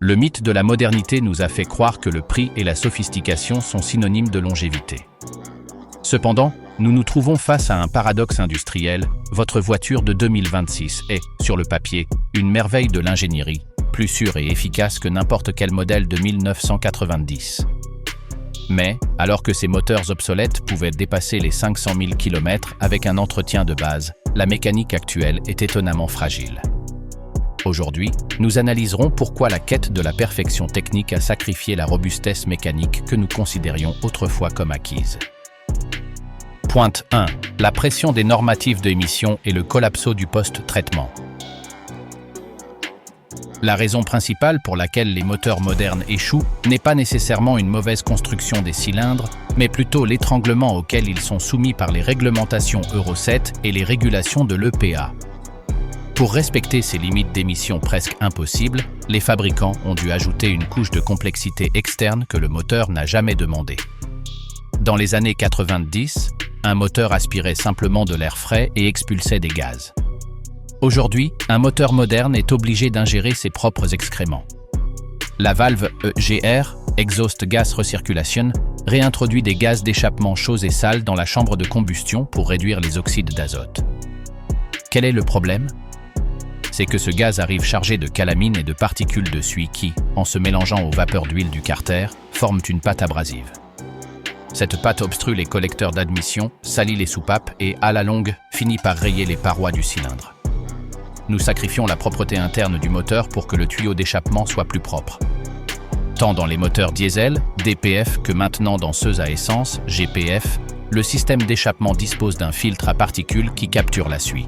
Le mythe de la modernité nous a fait croire que le prix et la sophistication sont synonymes de longévité. Cependant, nous nous trouvons face à un paradoxe industriel. Votre voiture de 2026 est, sur le papier, une merveille de l'ingénierie, plus sûre et efficace que n'importe quel modèle de 1990. Mais, alors que ces moteurs obsolètes pouvaient dépasser les 500 000 km avec un entretien de base, la mécanique actuelle est étonnamment fragile. Aujourd'hui, nous analyserons pourquoi la quête de la perfection technique a sacrifié la robustesse mécanique que nous considérions autrefois comme acquise. Pointe 1. La pression des normatives d'émission et le collapso du post-traitement. La raison principale pour laquelle les moteurs modernes échouent n'est pas nécessairement une mauvaise construction des cylindres, mais plutôt l'étranglement auquel ils sont soumis par les réglementations Euro 7 et les régulations de l'EPA. Pour respecter ces limites d'émission presque impossibles, les fabricants ont dû ajouter une couche de complexité externe que le moteur n'a jamais demandé. Dans les années 90, un moteur aspirait simplement de l'air frais et expulsait des gaz. Aujourd'hui, un moteur moderne est obligé d'ingérer ses propres excréments. La valve EGR, Exhaust Gas Recirculation, réintroduit des gaz d'échappement chauds et sales dans la chambre de combustion pour réduire les oxydes d'azote. Quel est le problème ? C'est que ce gaz arrive chargé de calamine et de particules de suie qui, en se mélangeant aux vapeurs d'huile du carter, forment une pâte abrasive. Cette pâte obstrue les collecteurs d'admission, salit les soupapes et, à la longue, finit par rayer les parois du cylindre. Nous sacrifions la propreté interne du moteur pour que le tuyau d'échappement soit plus propre. Tant dans les moteurs diesel, DPF, que maintenant dans ceux à essence, GPF, le système d'échappement dispose d'un filtre à particules qui capture la suie.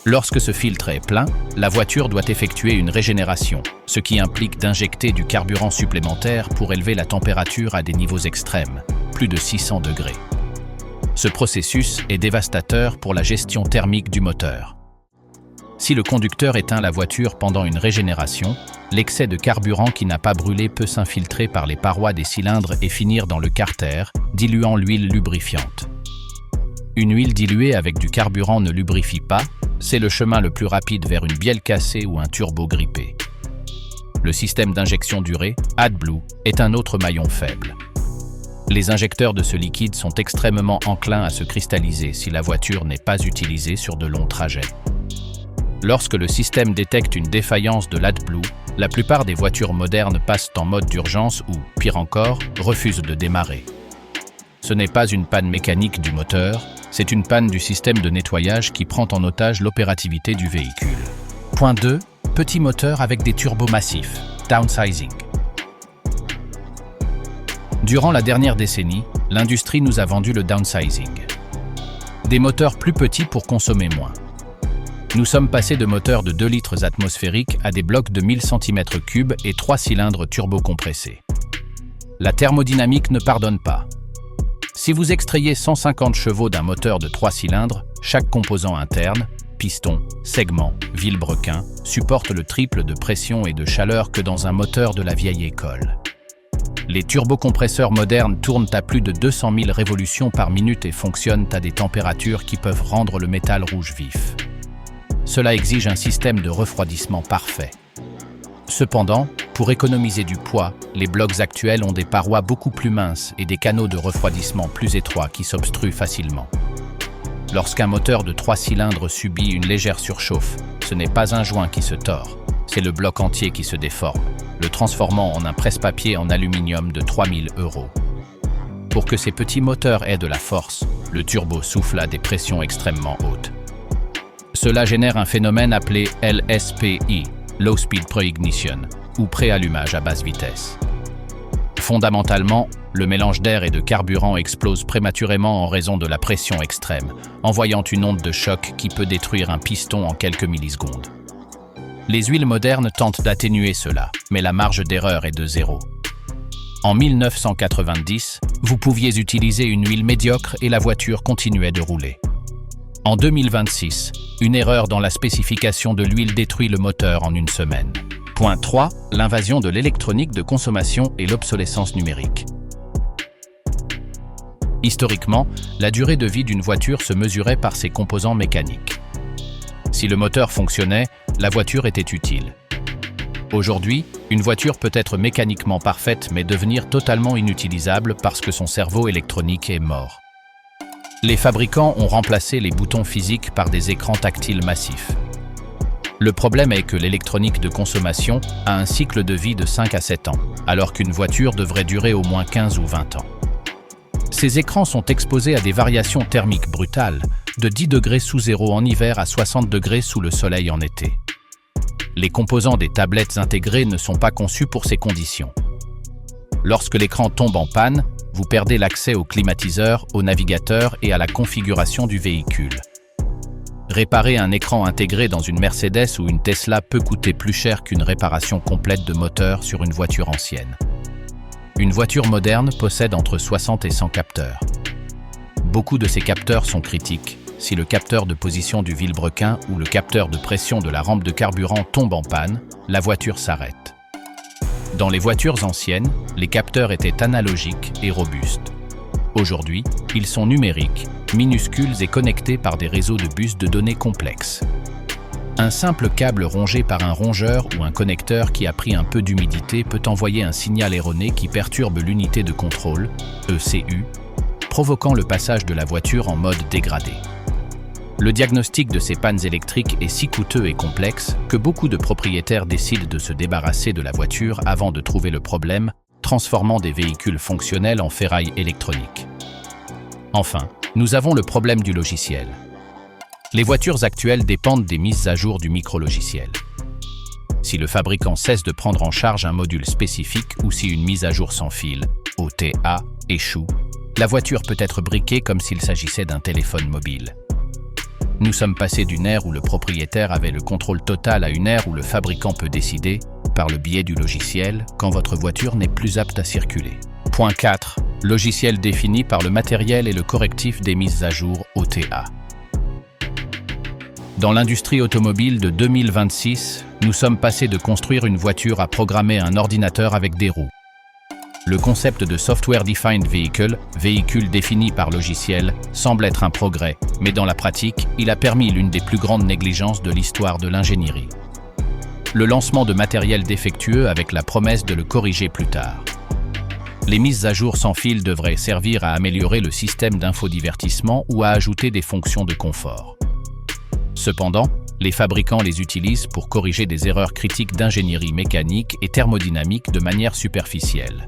Lorsque ce filtre est plein, la voiture doit effectuer une régénération, ce qui implique d'injecter du carburant supplémentaire pour élever la température à des niveaux extrêmes, plus de 600 degrés. Ce processus est dévastateur pour la gestion thermique du moteur. Si le conducteur éteint la voiture pendant une régénération, l'excès de carburant qui n'a pas brûlé peut s'infiltrer par les parois des cylindres et finir dans le carter, diluant l'huile lubrifiante. Une huile diluée avec du carburant ne lubrifie pas, c'est le chemin le plus rapide vers une bielle cassée ou un turbo grippé. Le système d'injection durée, AdBlue, est un autre maillon faible. Les injecteurs de ce liquide sont extrêmement enclins à se cristalliser si la voiture n'est pas utilisée sur de longs trajets. Lorsque le système détecte une défaillance de l'AdBlue, la plupart des voitures modernes passent en mode d'urgence ou, pire encore, refusent de démarrer. Ce n'est pas une panne mécanique du moteur, c'est une panne du système de nettoyage qui prend en otage l'opérativité du véhicule. Point 2. Petit moteur avec des turbos massifs. Downsizing. Durant la dernière décennie, l'industrie nous a vendu le downsizing. Des moteurs plus petits pour consommer moins. Nous sommes passés de moteurs de 2 litres atmosphériques à des blocs de 1000 cm3 et 3 cylindres turbocompressés. La thermodynamique ne pardonne pas. Si vous extrayez 150 chevaux d'un moteur de 3 cylindres, chaque composant interne, piston, segment, vilebrequin, supporte le triple de pression et de chaleur que dans un moteur de la vieille école. Les turbocompresseurs modernes tournent à plus de 200 000 révolutions par minute et fonctionnent à des températures qui peuvent rendre le métal rouge vif. Cela exige un système de refroidissement parfait. Cependant, pour économiser du poids, les blocs actuels ont des parois beaucoup plus minces et des canaux de refroidissement plus étroits qui s'obstruent facilement. Lorsqu'un moteur de 3 cylindres subit une légère surchauffe, ce n'est pas un joint qui se tord, c'est le bloc entier qui se déforme, le transformant en un presse-papier en aluminium de 3 000 €. Pour que ces petits moteurs aient de la force, le turbo souffle à des pressions extrêmement hautes. Cela génère un phénomène appelé LSPI, Low Speed Pre-Ignition, ou préallumage à basse vitesse. Fondamentalement, le mélange d'air et de carburant explose prématurément en raison de la pression extrême, envoyant une onde de choc qui peut détruire un piston en quelques millisecondes. Les huiles modernes tentent d'atténuer cela, mais la marge d'erreur est de 0. En 1990, vous pouviez utiliser une huile médiocre et la voiture continuait de rouler. En 2026, une erreur dans la spécification de l'huile détruit le moteur en une semaine. Point 3. L'invasion de l'électronique de consommation et l'obsolescence numérique. Historiquement, la durée de vie d'une voiture se mesurait par ses composants mécaniques. Si le moteur fonctionnait, la voiture était utile. Aujourd'hui, une voiture peut être mécaniquement parfaite mais devenir totalement inutilisable parce que son cerveau électronique est mort. Les fabricants ont remplacé les boutons physiques par des écrans tactiles massifs. Le problème est que l'électronique de consommation a un cycle de vie de 5 à 7 ans, alors qu'une voiture devrait durer au moins 15 ou 20 ans. Ces écrans sont exposés à des variations thermiques brutales, de 10 degrés sous zéro en hiver à 60 degrés sous le soleil en été. Les composants des tablettes intégrées ne sont pas conçus pour ces conditions. Lorsque l'écran tombe en panne, vous perdez l'accès au climatiseur, au navigateur et à la configuration du véhicule. Réparer un écran intégré dans une Mercedes ou une Tesla peut coûter plus cher qu'une réparation complète de moteur sur une voiture ancienne. Une voiture moderne possède entre 60 et 100 capteurs. Beaucoup de ces capteurs sont critiques. Si le capteur de position du vilebrequin ou le capteur de pression de la rampe de carburant tombe en panne, la voiture s'arrête. Dans les voitures anciennes, les capteurs étaient analogiques et robustes. Aujourd'hui, ils sont numériques, minuscules et connectés par des réseaux de bus de données complexes. Un simple câble rongé par un rongeur ou un connecteur qui a pris un peu d'humidité peut envoyer un signal erroné qui perturbe l'unité de contrôle, ECU, provoquant le passage de la voiture en mode dégradé. Le diagnostic de ces pannes électriques est si coûteux et complexe que beaucoup de propriétaires décident de se débarrasser de la voiture avant de trouver le problème, transformant des véhicules fonctionnels en ferraille électronique. Enfin, nous avons le problème du logiciel. Les voitures actuelles dépendent des mises à jour du micrologiciel. Si le fabricant cesse de prendre en charge un module spécifique ou si une mise à jour sans fil, OTA, échoue, la voiture peut être briquée comme s'il s'agissait d'un téléphone mobile. Nous sommes passés d'une ère où le propriétaire avait le contrôle total à une ère où le fabricant peut décider, par le biais du logiciel, quand votre voiture n'est plus apte à circuler. Point 4. Logiciel défini par le matériel et le correctif des mises à jour OTA. Dans l'industrie automobile de 2026, nous sommes passés de construire une voiture à programmer un ordinateur avec des roues. Le concept de Software Defined Vehicle, véhicule défini par logiciel, semble être un progrès, mais dans la pratique, il a permis l'une des plus grandes négligences de l'histoire de l'ingénierie. Le lancement de matériel défectueux avec la promesse de le corriger plus tard. Les mises à jour sans fil devraient servir à améliorer le système d'infodivertissement ou à ajouter des fonctions de confort. Cependant, les fabricants les utilisent pour corriger des erreurs critiques d'ingénierie mécanique et thermodynamique de manière superficielle.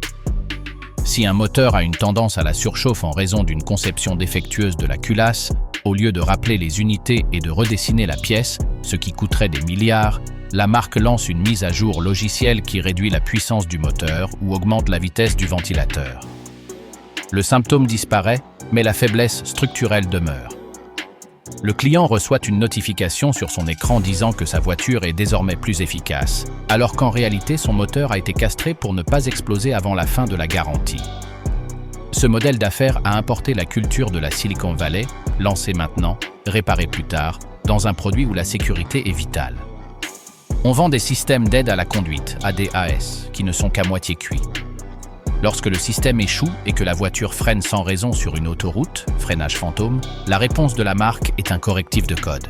Si un moteur a une tendance à la surchauffe en raison d'une conception défectueuse de la culasse, au lieu de rappeler les unités et de redessiner la pièce, ce qui coûterait des milliards, la marque lance une mise à jour logicielle qui réduit la puissance du moteur ou augmente la vitesse du ventilateur. Le symptôme disparaît, mais la faiblesse structurelle demeure. Le client reçoit une notification sur son écran disant que sa voiture est désormais plus efficace, alors qu'en réalité son moteur a été castré pour ne pas exploser avant la fin de la garantie. Ce modèle d'affaires a importé la culture de la Silicon Valley, lancée maintenant, réparée plus tard, dans un produit où la sécurité est vitale. On vend des systèmes d'aide à la conduite, ADAS, qui ne sont qu'à moitié cuits. Lorsque le système échoue et que la voiture freine sans raison sur une autoroute, freinage fantôme, la réponse de la marque est un correctif de code.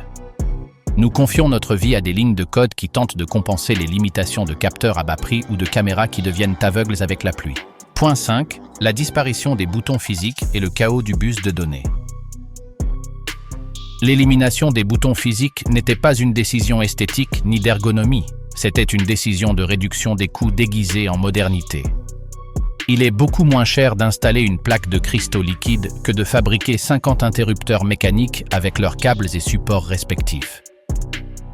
Nous confions notre vie à des lignes de code qui tentent de compenser les limitations de capteurs à bas prix ou de caméras qui deviennent aveugles avec la pluie. Point 5. La disparition des boutons physiques et le chaos du bus de données. L'élimination des boutons physiques n'était pas une décision esthétique ni d'ergonomie, c'était une décision de réduction des coûts déguisée en modernité. Il est beaucoup moins cher d'installer une plaque de cristaux liquides que de fabriquer 50 interrupteurs mécaniques avec leurs câbles et supports respectifs.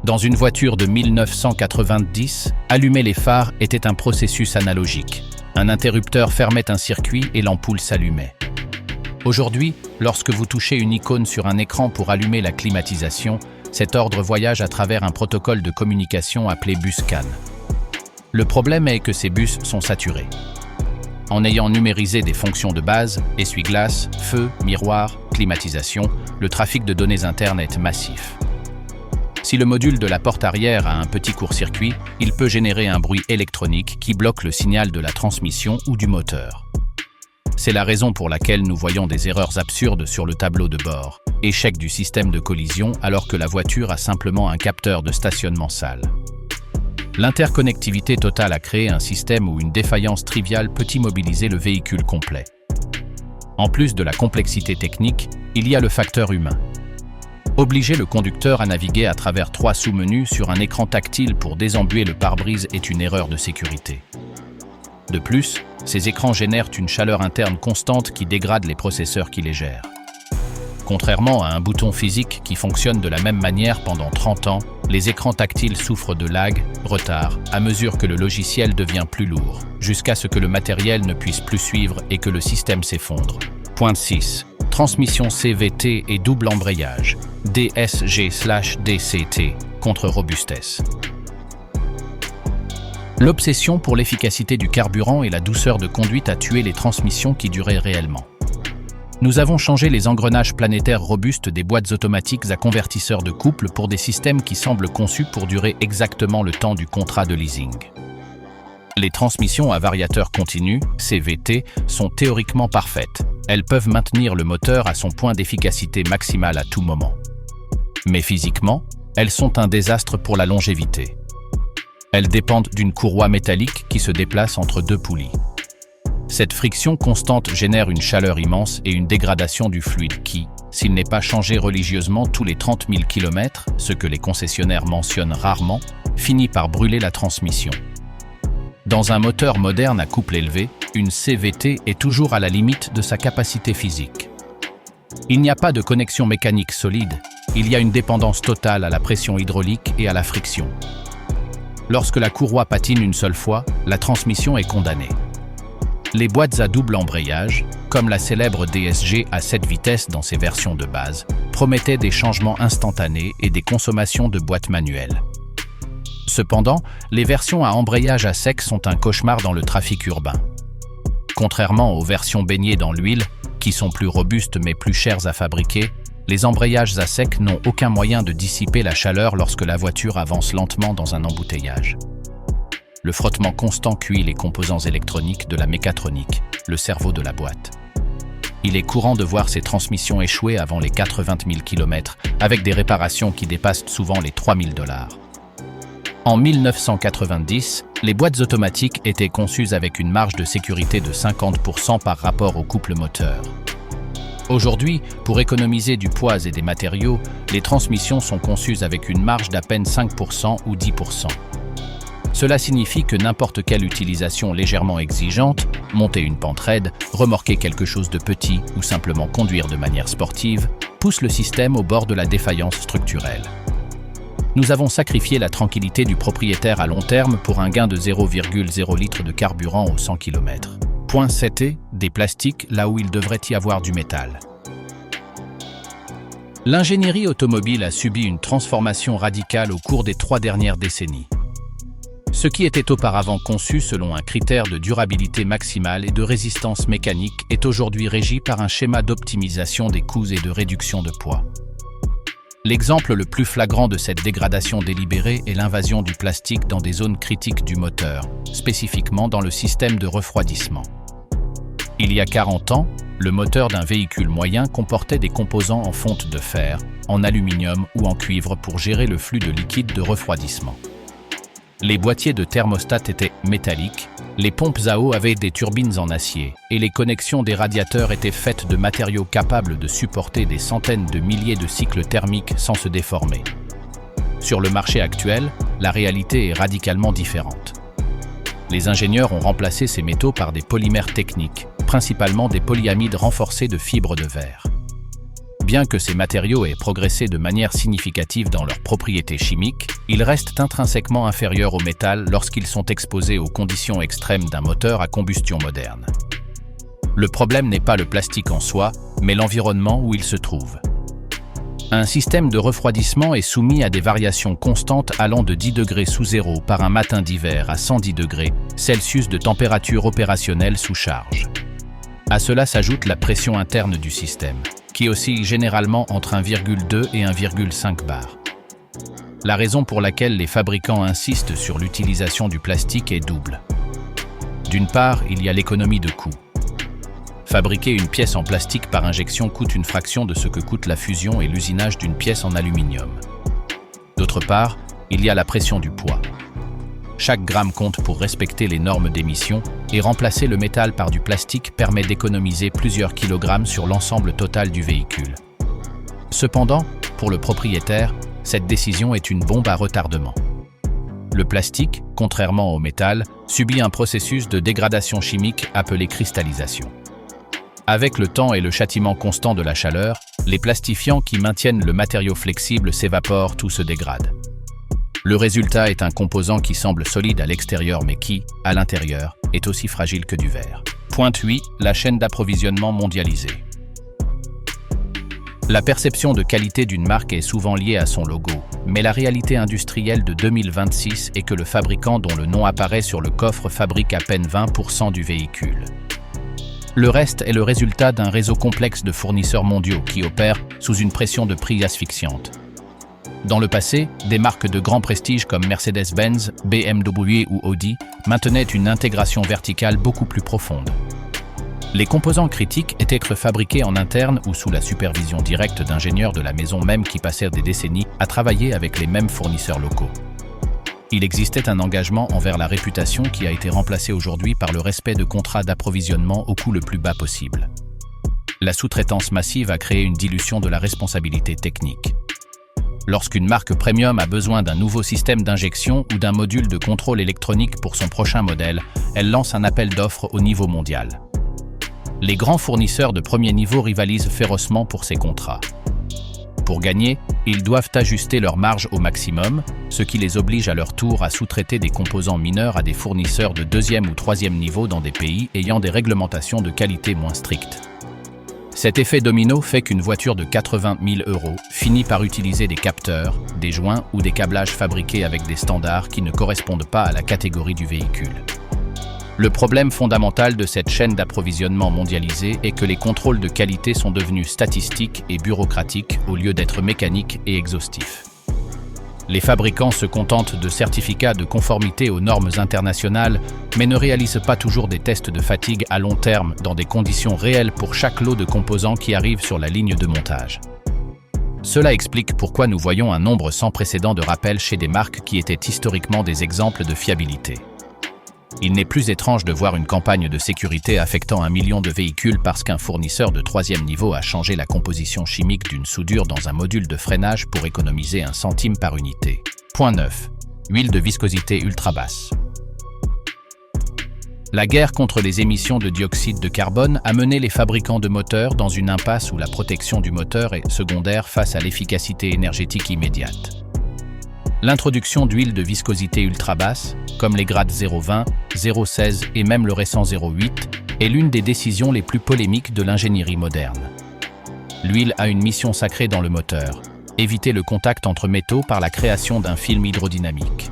Dans une voiture de 1990, allumer les phares était un processus analogique. Un interrupteur fermait un circuit et l'ampoule s'allumait. Aujourd'hui, lorsque vous touchez une icône sur un écran pour allumer la climatisation, cet ordre voyage à travers un protocole de communication appelé bus CAN. Le problème est que ces bus sont saturés. En ayant numérisé des fonctions de base, essuie-glace, feu, miroir, climatisation, le trafic de données internes est massif. Si le module de la porte arrière a un petit court-circuit, il peut générer un bruit électronique qui bloque le signal de la transmission ou du moteur. C'est la raison pour laquelle nous voyons des erreurs absurdes sur le tableau de bord, échec du système de collision alors que la voiture a simplement un capteur de stationnement sale. L'interconnectivité totale a créé un système où une défaillance triviale peut immobiliser le véhicule complet. En plus de la complexité technique, il y a le facteur humain. Obliger le conducteur à naviguer à travers 3 sous-menus sur un écran tactile pour désembuer le pare-brise est une erreur de sécurité. De plus, ces écrans génèrent une chaleur interne constante qui dégrade les processeurs qui les gèrent. Contrairement à un bouton physique qui fonctionne de la même manière pendant 30 ans, les écrans tactiles souffrent de lag, retard, à mesure que le logiciel devient plus lourd, jusqu'à ce que le matériel ne puisse plus suivre et que le système s'effondre. Point 6. Transmission CVT et double embrayage, DSG/DCT, contre robustesse. L'obsession pour l'efficacité du carburant et la douceur de conduite a tué les transmissions qui duraient réellement. Nous avons changé les engrenages planétaires robustes des boîtes automatiques à convertisseurs de couple pour des systèmes qui semblent conçus pour durer exactement le temps du contrat de leasing. Les transmissions à variateur continu, CVT, sont théoriquement parfaites. Elles peuvent maintenir le moteur à son point d'efficacité maximale à tout moment. Mais physiquement, elles sont un désastre pour la longévité. Elles dépendent d'une courroie métallique qui se déplace entre 2 poulies. Cette friction constante génère une chaleur immense et une dégradation du fluide qui, s'il n'est pas changé religieusement tous les 30 000 km, ce que les concessionnaires mentionnent rarement, finit par brûler la transmission. Dans un moteur moderne à couple élevé, une CVT est toujours à la limite de sa capacité physique. Il n'y a pas de connexion mécanique solide, il y a une dépendance totale à la pression hydraulique et à la friction. Lorsque la courroie patine une seule fois, la transmission est condamnée. Les boîtes à double embrayage, comme la célèbre DSG à 7 vitesses dans ses versions de base, promettaient des changements instantanés et des consommations de boîtes manuelles. Cependant, les versions à embrayage à sec sont un cauchemar dans le trafic urbain. Contrairement aux versions baignées dans l'huile, qui sont plus robustes mais plus chères à fabriquer, les embrayages à sec n'ont aucun moyen de dissiper la chaleur lorsque la voiture avance lentement dans un embouteillage. Le frottement constant cuit les composants électroniques de la mécatronique, le cerveau de la boîte. Il est courant de voir ces transmissions échouer avant les 80 000 km, avec des réparations qui dépassent souvent les $3 000. En 1990, les boîtes automatiques étaient conçues avec une marge de sécurité de 50% par rapport au couple moteur. Aujourd'hui, pour économiser du poids et des matériaux, les transmissions sont conçues avec une marge d'à peine 5% ou 10%. Cela signifie que n'importe quelle utilisation légèrement exigeante, monter une pente raide, remorquer quelque chose de petit ou simplement conduire de manière sportive, pousse le système au bord de la défaillance structurelle. Nous avons sacrifié la tranquillité du propriétaire à long terme pour un gain de 0,0 litre de carburant aux 100 km. Point 7. Des plastiques là où il devrait y avoir du métal. L'ingénierie automobile a subi une transformation radicale au cours des 3 dernières décennies. Ce qui était auparavant conçu selon un critère de durabilité maximale et de résistance mécanique est aujourd'hui régi par un schéma d'optimisation des coûts et de réduction de poids. L'exemple le plus flagrant de cette dégradation délibérée est l'invasion du plastique dans des zones critiques du moteur, spécifiquement dans le système de refroidissement. Il y a 40 ans, le moteur d'un véhicule moyen comportait des composants en fonte de fer, en aluminium ou en cuivre pour gérer le flux de liquide de refroidissement. Les boîtiers de thermostat étaient métalliques, les pompes à eau avaient des turbines en acier et les connexions des radiateurs étaient faites de matériaux capables de supporter des centaines de milliers de cycles thermiques sans se déformer. Sur le marché actuel, la réalité est radicalement différente. Les ingénieurs ont remplacé ces métaux par des polymères techniques, principalement des polyamides renforcés de fibres de verre. Bien que ces matériaux aient progressé de manière significative dans leurs propriétés chimiques, ils restent intrinsèquement inférieurs au métal lorsqu'ils sont exposés aux conditions extrêmes d'un moteur à combustion moderne. Le problème n'est pas le plastique en soi, mais l'environnement où il se trouve. Un système de refroidissement est soumis à des variations constantes allant de 10 degrés sous zéro par un matin d'hiver à 110 degrés Celsius de température opérationnelle sous charge. À cela s'ajoute la pression interne du système, qui oscille généralement entre 1,2 et 1,5 bar. La raison pour laquelle les fabricants insistent sur l'utilisation du plastique est double. D'une part, il y a l'économie de coût. Fabriquer une pièce en plastique par injection coûte une fraction de ce que coûte la fusion et l'usinage d'une pièce en aluminium. D'autre part, il y a la pression du poids. Chaque gramme compte pour respecter les normes d'émission et remplacer le métal par du plastique permet d'économiser plusieurs kilogrammes sur l'ensemble total du véhicule. Cependant, pour le propriétaire, cette décision est une bombe à retardement. Le plastique, contrairement au métal, subit un processus de dégradation chimique appelé cristallisation. Avec le temps et le châtiment constant de la chaleur, les plastifiants qui maintiennent le matériau flexible s'évaporent, tout se dégrade. Le résultat est un composant qui semble solide à l'extérieur mais qui, à l'intérieur, est aussi fragile que du verre. Point 8. La chaîne d'approvisionnement mondialisée. La perception de qualité d'une marque est souvent liée à son logo, mais la réalité industrielle de 2026 est que le fabricant dont le nom apparaît sur le coffre fabrique à peine 20% du véhicule. Le reste est le résultat d'un réseau complexe de fournisseurs mondiaux qui opèrent sous une pression de prix asphyxiante. Dans le passé, des marques de grand prestige comme Mercedes-Benz, BMW ou Audi maintenaient une intégration verticale beaucoup plus profonde. Les composants critiques étaient fabriqués en interne ou sous la supervision directe d'ingénieurs de la maison même qui passèrent des décennies à travailler avec les mêmes fournisseurs locaux. Il existait un engagement envers la réputation qui a été remplacé aujourd'hui par le respect de contrats d'approvisionnement au coût le plus bas possible. La sous-traitance massive a créé une dilution de la responsabilité technique. Lorsqu'une marque premium a besoin d'un nouveau système d'injection ou d'un module de contrôle électronique pour son prochain modèle, elle lance un appel d'offres au niveau mondial. Les grands fournisseurs de premier niveau rivalisent férocement pour ces contrats. Pour gagner, ils doivent ajuster leurs marges au maximum, ce qui les oblige à leur tour à sous-traiter des composants mineurs à des fournisseurs de deuxième ou troisième niveau dans des pays ayant des réglementations de qualité moins strictes. Cet effet domino fait qu'une voiture de 80 000 € finit par utiliser des capteurs, des joints ou des câblages fabriqués avec des standards qui ne correspondent pas à la catégorie du véhicule. Le problème fondamental de cette chaîne d'approvisionnement mondialisée est que les contrôles de qualité sont devenus statistiques et bureaucratiques au lieu d'être mécaniques et exhaustifs. Les fabricants se contentent de certificats de conformité aux normes internationales, mais ne réalisent pas toujours des tests de fatigue à long terme dans des conditions réelles pour chaque lot de composants qui arrive sur la ligne de montage. Cela explique pourquoi nous voyons un nombre sans précédent de rappels chez des marques qui étaient historiquement des exemples de fiabilité. Il n'est plus étrange de voir une campagne de sécurité affectant 1 million de véhicules parce qu'un fournisseur de troisième niveau a changé la composition chimique d'une soudure dans un module de freinage pour économiser 1 centime par unité. Point 9. Huile de viscosité ultra basse. La guerre contre les émissions de dioxyde de carbone a mené les fabricants de moteurs dans une impasse où la protection du moteur est secondaire face à l'efficacité énergétique immédiate. L'introduction d'huile de viscosité ultra basse, comme les grades 0,20, 0,16 et même le récent 0,8, est l'une des décisions les plus polémiques de l'ingénierie moderne. L'huile a une mission sacrée dans le moteur, éviter le contact entre métaux par la création d'un film hydrodynamique.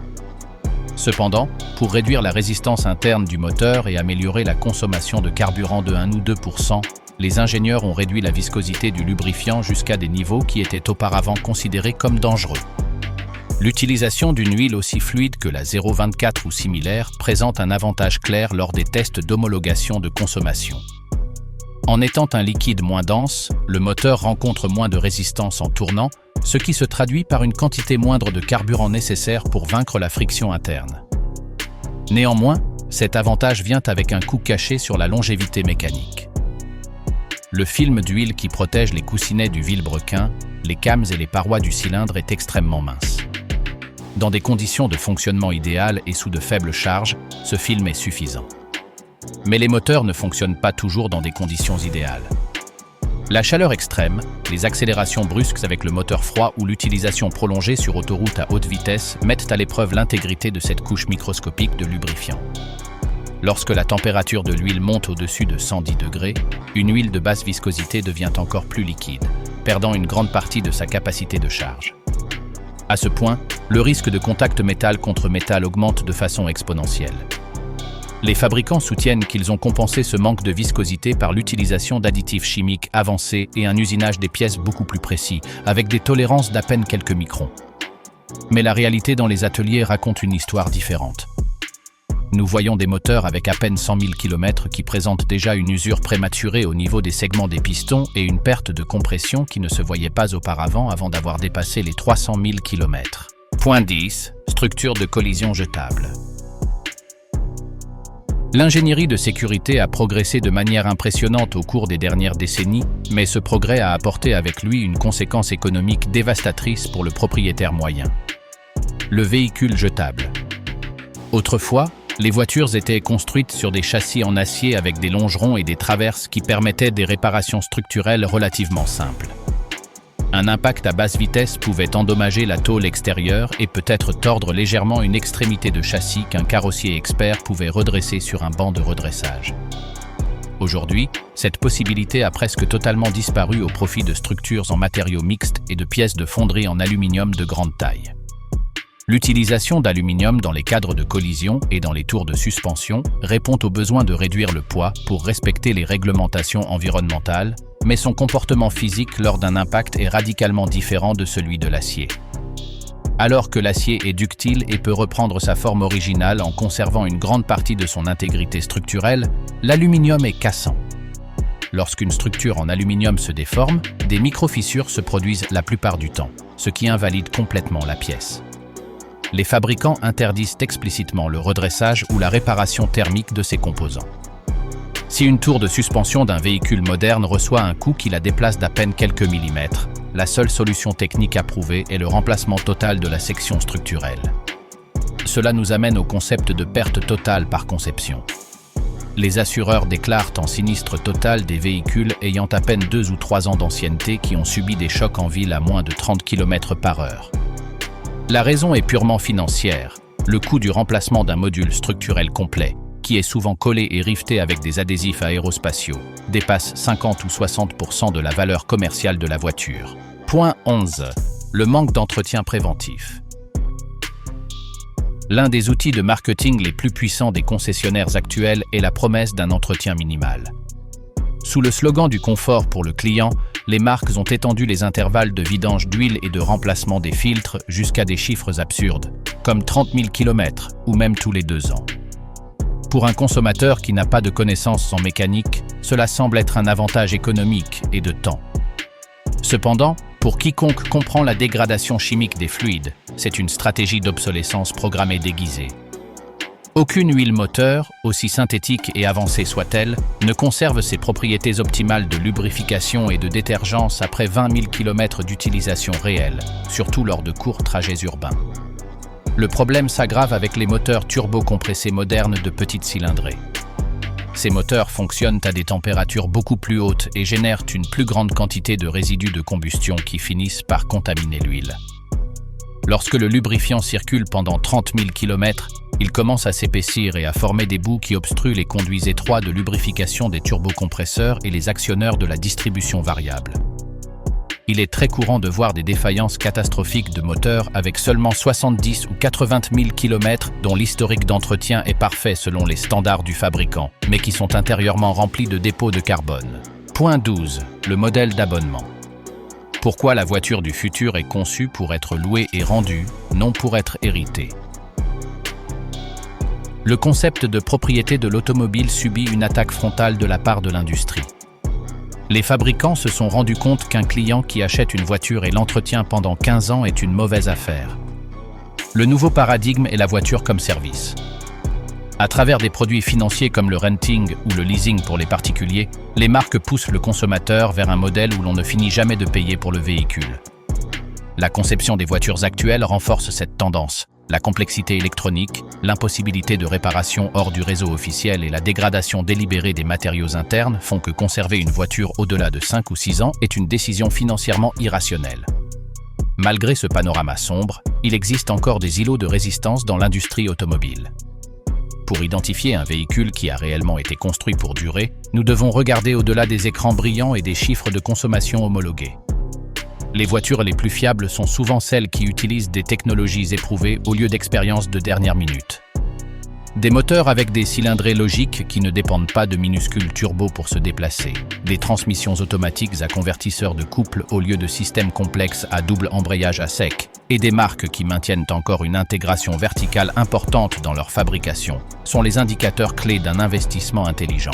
Cependant, pour réduire la résistance interne du moteur et améliorer la consommation de carburant de 1 ou 2%, les ingénieurs ont réduit la viscosité du lubrifiant jusqu'à des niveaux qui étaient auparavant considérés comme dangereux. L'utilisation d'une huile aussi fluide que la 0,24 ou similaire présente un avantage clair lors des tests d'homologation de consommation. En étant un liquide moins dense, le moteur rencontre moins de résistance en tournant, ce qui se traduit par une quantité moindre de carburant nécessaire pour vaincre la friction interne. Néanmoins, cet avantage vient avec un coût caché sur la longévité mécanique. Le film d'huile qui protège les coussinets du vilebrequin, les cames et les parois du cylindre est extrêmement mince. Dans des conditions de fonctionnement idéales et sous de faibles charges, ce film est suffisant. Mais les moteurs ne fonctionnent pas toujours dans des conditions idéales. La chaleur extrême, les accélérations brusques avec le moteur froid ou l'utilisation prolongée sur autoroute à haute vitesse mettent à l'épreuve l'intégrité de cette couche microscopique de lubrifiant. Lorsque la température de l'huile monte au-dessus de 110 degrés, une huile de basse viscosité devient encore plus liquide, perdant une grande partie de sa capacité de charge. À ce point, le risque de contact métal contre métal augmente de façon exponentielle. Les fabricants soutiennent qu'ils ont compensé ce manque de viscosité par l'utilisation d'additifs chimiques avancés et un usinage des pièces beaucoup plus précis, avec des tolérances d'à peine quelques microns. Mais la réalité dans les ateliers raconte une histoire différente. Nous voyons des moteurs avec à peine 100 000 km qui présentent déjà une usure prématurée au niveau des segments des pistons et une perte de compression qui ne se voyait pas auparavant avant d'avoir dépassé les 300 000 km. Point 10. Structure de collision jetable. L'ingénierie de sécurité a progressé de manière impressionnante au cours des dernières décennies, mais ce progrès a apporté avec lui une conséquence économique dévastatrice pour le propriétaire moyen. Le véhicule jetable. Autrefois, les voitures étaient construites sur des châssis en acier avec des longerons et des traverses qui permettaient des réparations structurelles relativement simples. Un impact à basse vitesse pouvait endommager la tôle extérieure et peut-être tordre légèrement une extrémité de châssis qu'un carrossier expert pouvait redresser sur un banc de redressage. Aujourd'hui, cette possibilité a presque totalement disparu au profit de structures en matériaux mixtes et de pièces de fonderie en aluminium de grande taille. L'utilisation d'aluminium dans les cadres de collision et dans les tours de suspension répond au besoin de réduire le poids pour respecter les réglementations environnementales, mais son comportement physique lors d'un impact est radicalement différent de celui de l'acier. Alors que l'acier est ductile et peut reprendre sa forme originale en conservant une grande partie de son intégrité structurelle, l'aluminium est cassant. Lorsqu'une structure en aluminium se déforme, des microfissures se produisent la plupart du temps, ce qui invalide complètement la pièce. Les fabricants interdisent explicitement le redressage ou la réparation thermique de ces composants. Si une tour de suspension d'un véhicule moderne reçoit un coup qui la déplace d'à peine quelques millimètres, la seule solution technique approuvée est le remplacement total de la section structurelle. Cela nous amène au concept de perte totale par conception. Les assureurs déclarent en sinistre total des véhicules ayant à peine 2 ou 3 ans d'ancienneté qui ont subi des chocs en ville à moins de 30 km/h. La raison est purement financière. Le coût du remplacement d'un module structurel complet, qui est souvent collé et rifté avec des adhésifs aérospatiaux, dépasse 50 ou 60% de la valeur commerciale de la voiture. Point 11. Le manque d'entretien préventif. L'un des outils de marketing les plus puissants des concessionnaires actuels est la promesse d'un entretien minimal. Sous le slogan du confort pour le client, les marques ont étendu les intervalles de vidange d'huile et de remplacement des filtres jusqu'à des chiffres absurdes, comme 30 000 km ou même tous les 2 ans. Pour un consommateur qui n'a pas de connaissances en mécanique, cela semble être un avantage économique et de temps. Cependant, pour quiconque comprend la dégradation chimique des fluides, c'est une stratégie d'obsolescence programmée déguisée. Aucune huile moteur, aussi synthétique et avancée soit-elle, ne conserve ses propriétés optimales de lubrification et de détergence après 20 000 km d'utilisation réelle, surtout lors de courts trajets urbains. Le problème s'aggrave avec les moteurs turbo-compressés modernes de petite cylindrée. Ces moteurs fonctionnent à des températures beaucoup plus hautes et génèrent une plus grande quantité de résidus de combustion qui finissent par contaminer l'huile. Lorsque le lubrifiant circule pendant 30 000 km, il commence à s'épaissir et à former des bouts qui obstruent les conduits étroits de lubrification des turbocompresseurs et les actionneurs de la distribution variable. Il est très courant de voir des défaillances catastrophiques de moteurs avec seulement 70 ou 80 000 km dont l'historique d'entretien est parfait selon les standards du fabricant, mais qui sont intérieurement remplis de dépôts de carbone. Point 12. Le modèle d'abonnement. Pourquoi la voiture du futur est conçue pour être louée et rendue, non pour être héritée. Le concept de propriété de l'automobile subit une attaque frontale de la part de l'industrie. Les fabricants se sont rendus compte qu'un client qui achète une voiture et l'entretient pendant 15 ans est une mauvaise affaire. Le nouveau paradigme est la voiture comme service. À travers des produits financiers comme le renting ou le leasing pour les particuliers, les marques poussent le consommateur vers un modèle où l'on ne finit jamais de payer pour le véhicule. La conception des voitures actuelles renforce cette tendance. La complexité électronique, l'impossibilité de réparation hors du réseau officiel et la dégradation délibérée des matériaux internes font que conserver une voiture au-delà de 5 ou 6 ans est une décision financièrement irrationnelle. Malgré ce panorama sombre, il existe encore des îlots de résistance dans l'industrie automobile. Pour identifier un véhicule qui a réellement été construit pour durer, nous devons regarder au-delà des écrans brillants et des chiffres de consommation homologués. Les voitures les plus fiables sont souvent celles qui utilisent des technologies éprouvées au lieu d'expériences de dernière minute. Des moteurs avec des cylindrées logiques qui ne dépendent pas de minuscules turbos pour se déplacer, des transmissions automatiques à convertisseurs de couple au lieu de systèmes complexes à double embrayage à sec, et des marques qui maintiennent encore une intégration verticale importante dans leur fabrication, sont les indicateurs clés d'un investissement intelligent.